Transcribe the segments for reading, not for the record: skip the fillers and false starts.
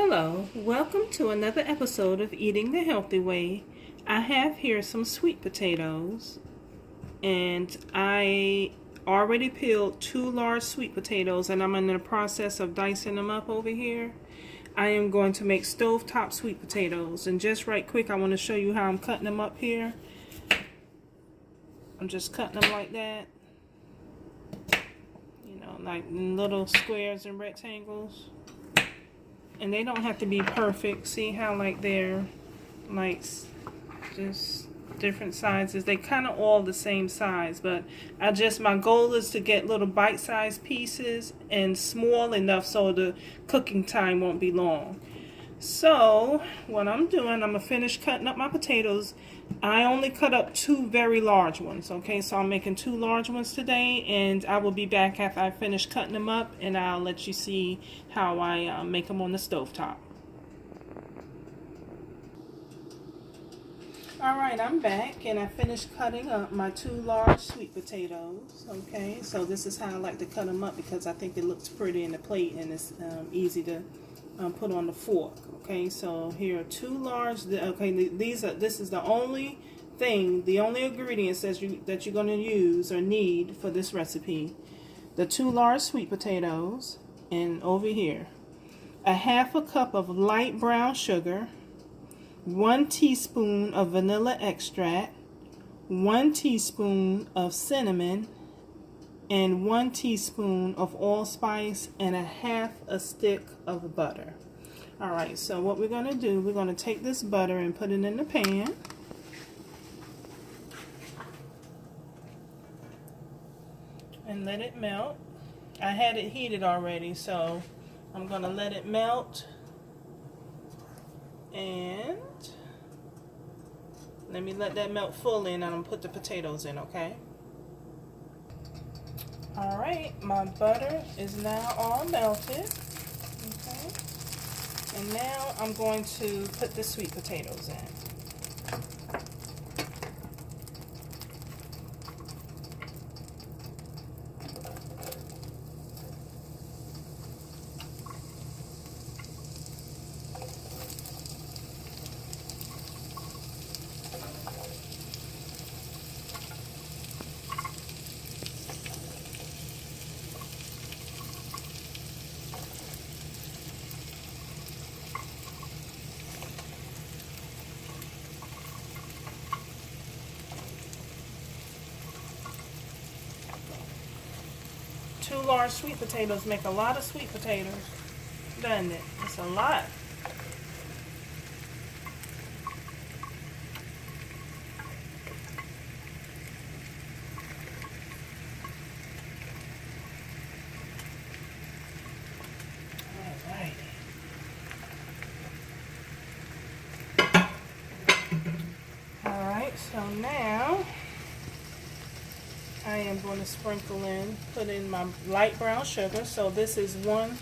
Hello, welcome to another episode of Eating the Healthy Way. I have here some sweet potatoes, and I already peeled 2 large sweet potatoes, and I'm in the process of dicing them up over here. I am going to make stovetop sweet potatoes, and just right quick I want to show you how I'm cutting them up here. I'm just cutting them like that, like in little squares and rectangles. And they don't have to be perfect. See how like they're like just different sizes. They kind of all the same size, but my goal is to get little bite-sized pieces and small enough so the cooking time won't be long. So what I'm doing, I'm gonna finish cutting up my potatoes. I only cut up 2 very large ones, okay? So I'm making 2 large ones today, and I will be back after I finish cutting them up, and I'll let you see how I make them on the stovetop. Alright, I'm back, and I finished cutting up my 2 large sweet potatoes, okay? So this is how I like to cut them up because I think it looks pretty in the plate, and it's easy to put on the fork. Okay, so here are 2 large. Okay, this is the only thing, the only ingredients that you're going to use or need for this recipe. The 2 large sweet potatoes, and over here, a 1/2 cup of light brown sugar, 1 teaspoon of vanilla extract, 1 teaspoon of cinnamon, and 1 teaspoon of allspice, and a 1/2 stick of butter. Alright, so what we're going to do, we're going to take this butter and put it in the pan. And let it melt. I had it heated already, so I'm going to let it melt. And let me let that melt fully, and I'm going to put the potatoes in, okay? Alright, my butter is now all melted. Okay. And now I'm going to put the sweet potatoes in. Two large sweet potatoes make a lot of sweet potatoes, doesn't it? It's a lot. Alright. Alright, so now I am going to put in my light brown sugar. So this is one,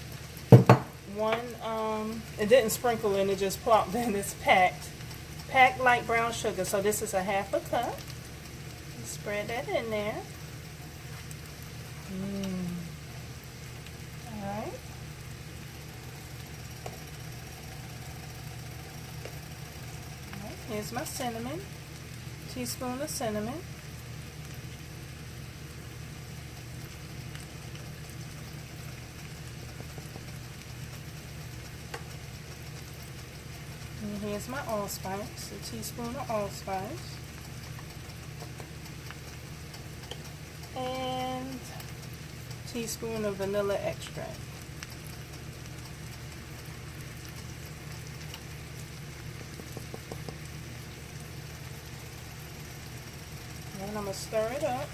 it didn't sprinkle in, it just plopped in, it's packed light brown sugar. So this is a 1/2 cup. Spread that in there. Alright. Here's my cinnamon, teaspoon of cinnamon. And here's my allspice, a teaspoon of allspice, and a teaspoon of vanilla extract. And I'm going to stir it up.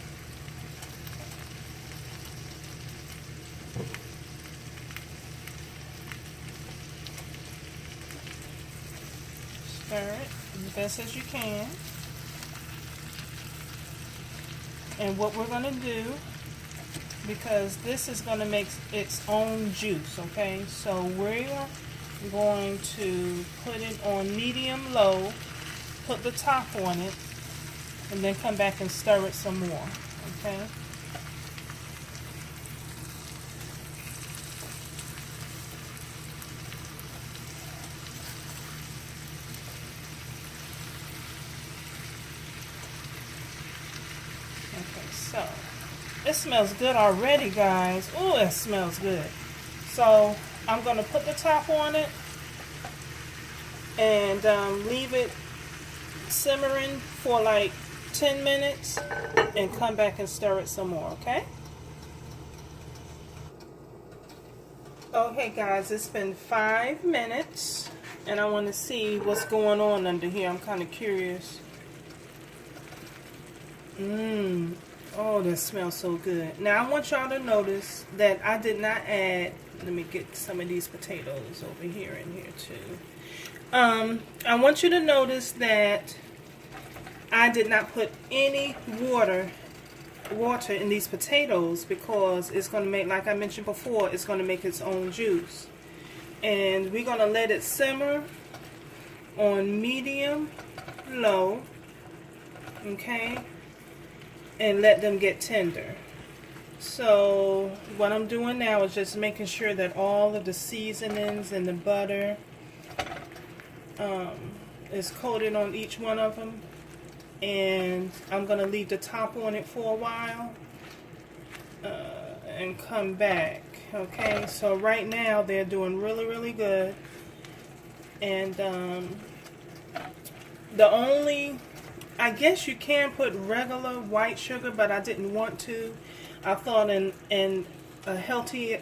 Stir it as best as you can. And what we're going to do, because this is going to make its own juice, okay? So we're going to put it on medium-low, put the top on it, and then come back and stir it some more, okay? so it smells good already, guys. Oh, it smells good. So I'm going to put the top on it and leave it simmering for like 10 minutes and come back and stir it some more, okay? Okay guys, it's been 5 minutes and I want to see what's going on under here. I'm kind of curious. Oh, that smells so good. Now I want y'all to notice that I did not add, let me get some of these potatoes over here in here too. I want you to notice that I did not put any water in these potatoes because it's going to make, like I mentioned before, it's going to make its own juice. And we're going to let it simmer on medium low, okay, and let them get tender. So what I'm doing now is just making sure that all of the seasonings and the butter is coated on each one of them. And I'm going to leave the top on it for a while and come back. Okay, so right now they're doing really, really good. And the only, I guess you can put regular white sugar, but I didn't want to. I thought in a healthier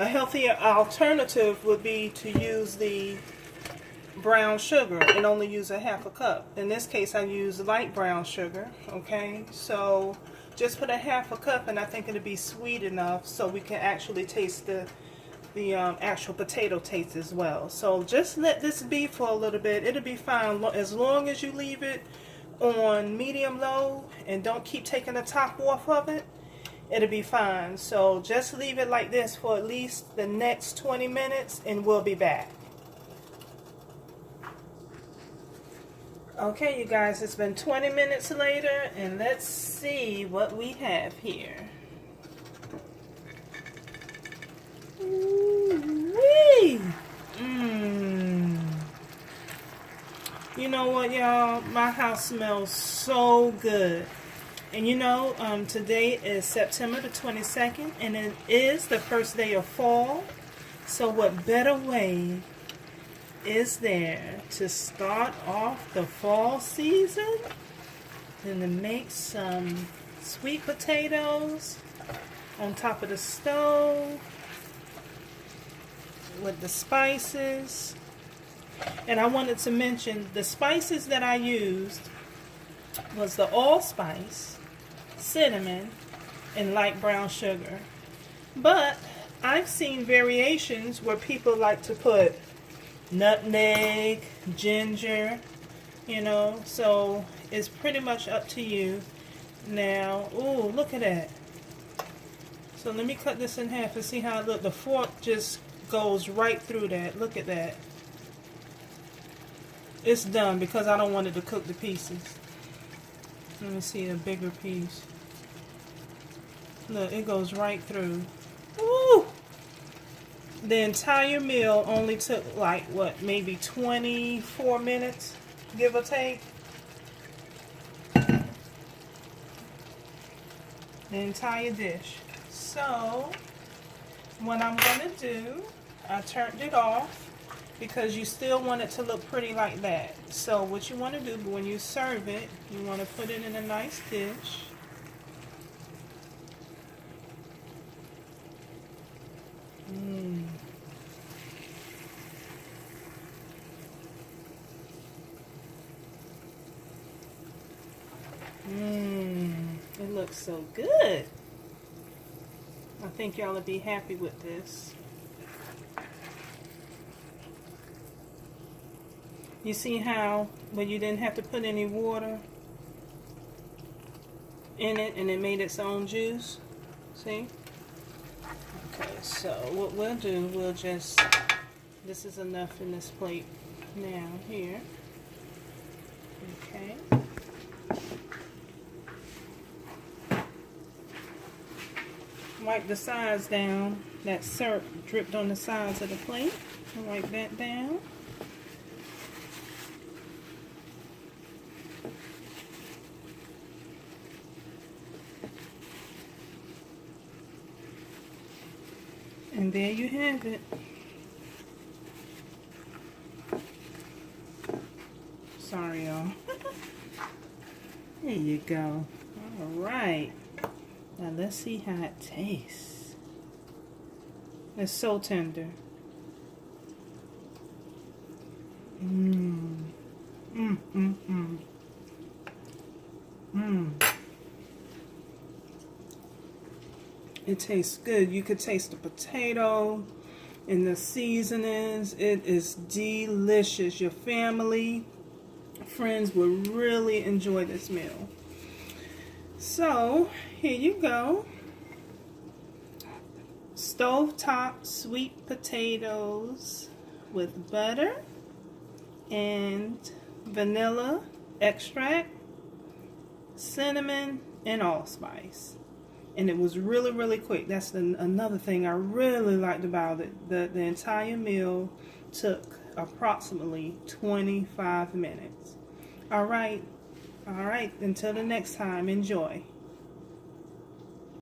alternative would be to use the brown sugar and only use a half a cup. In this case I use light brown sugar, okay? So just put a half a cup and I think it'll be sweet enough so we can actually taste the actual potato taste as well. So just let this be for a little bit. It'll be fine as long as you leave it on medium low and don't keep taking the top off of it. It'll be fine. So just leave it like this for at least the next 20 minutes and we'll be back. Okay, you guys, it's been 20 minutes later, and let's see what we have here. Ooh-wee! You know what, y'all? My house smells so good. And you know, today is September the 22nd, and it is the first day of fall. So what better way is there to start off the fall season than to make some sweet potatoes on top of the stove with the spices. And I wanted to mention the spices that I used was the allspice, cinnamon, and light brown sugar. But I've seen variations where people like to put nutmeg, ginger, you know, so it's pretty much up to you. Now, ooh, look at that. So let me cut this in half and see how it looks. The fork just goes right through that. Look at that. It's done because I don't want it to cook the pieces. Let me see a bigger piece. Look, it goes right through. Woo! The entire meal only took like, what, maybe 24 minutes, give or take. The entire dish. So, what I'm going to do, I turned it off because you still want it to look pretty like that. So, what you want to do when you serve it, you want to put it in a nice dish. It looks so good. I think y'all will be happy with this. You see how when you didn't have to put any water in it and it made its own juice? See? Okay, so what we'll do, we'll just, this is enough in this plate now here. Okay. Wipe the sides down. That syrup dripped on the sides of the plate. Wipe that down. And there you have it. Sorry, y'all. There you go. All right. Now let's see how it tastes. It's so tender. Mmm. Mmm, mmm, mmm. Mmm. It tastes good. You could taste the potato and the seasonings. It is delicious. Your family, friends will really enjoy this meal. So, here you go. Stovetop sweet potatoes with butter and vanilla extract, cinnamon, and allspice. And it was really, really quick. That's another thing I really liked about it. The entire meal took approximately 25 minutes. All right. Until the next time, enjoy.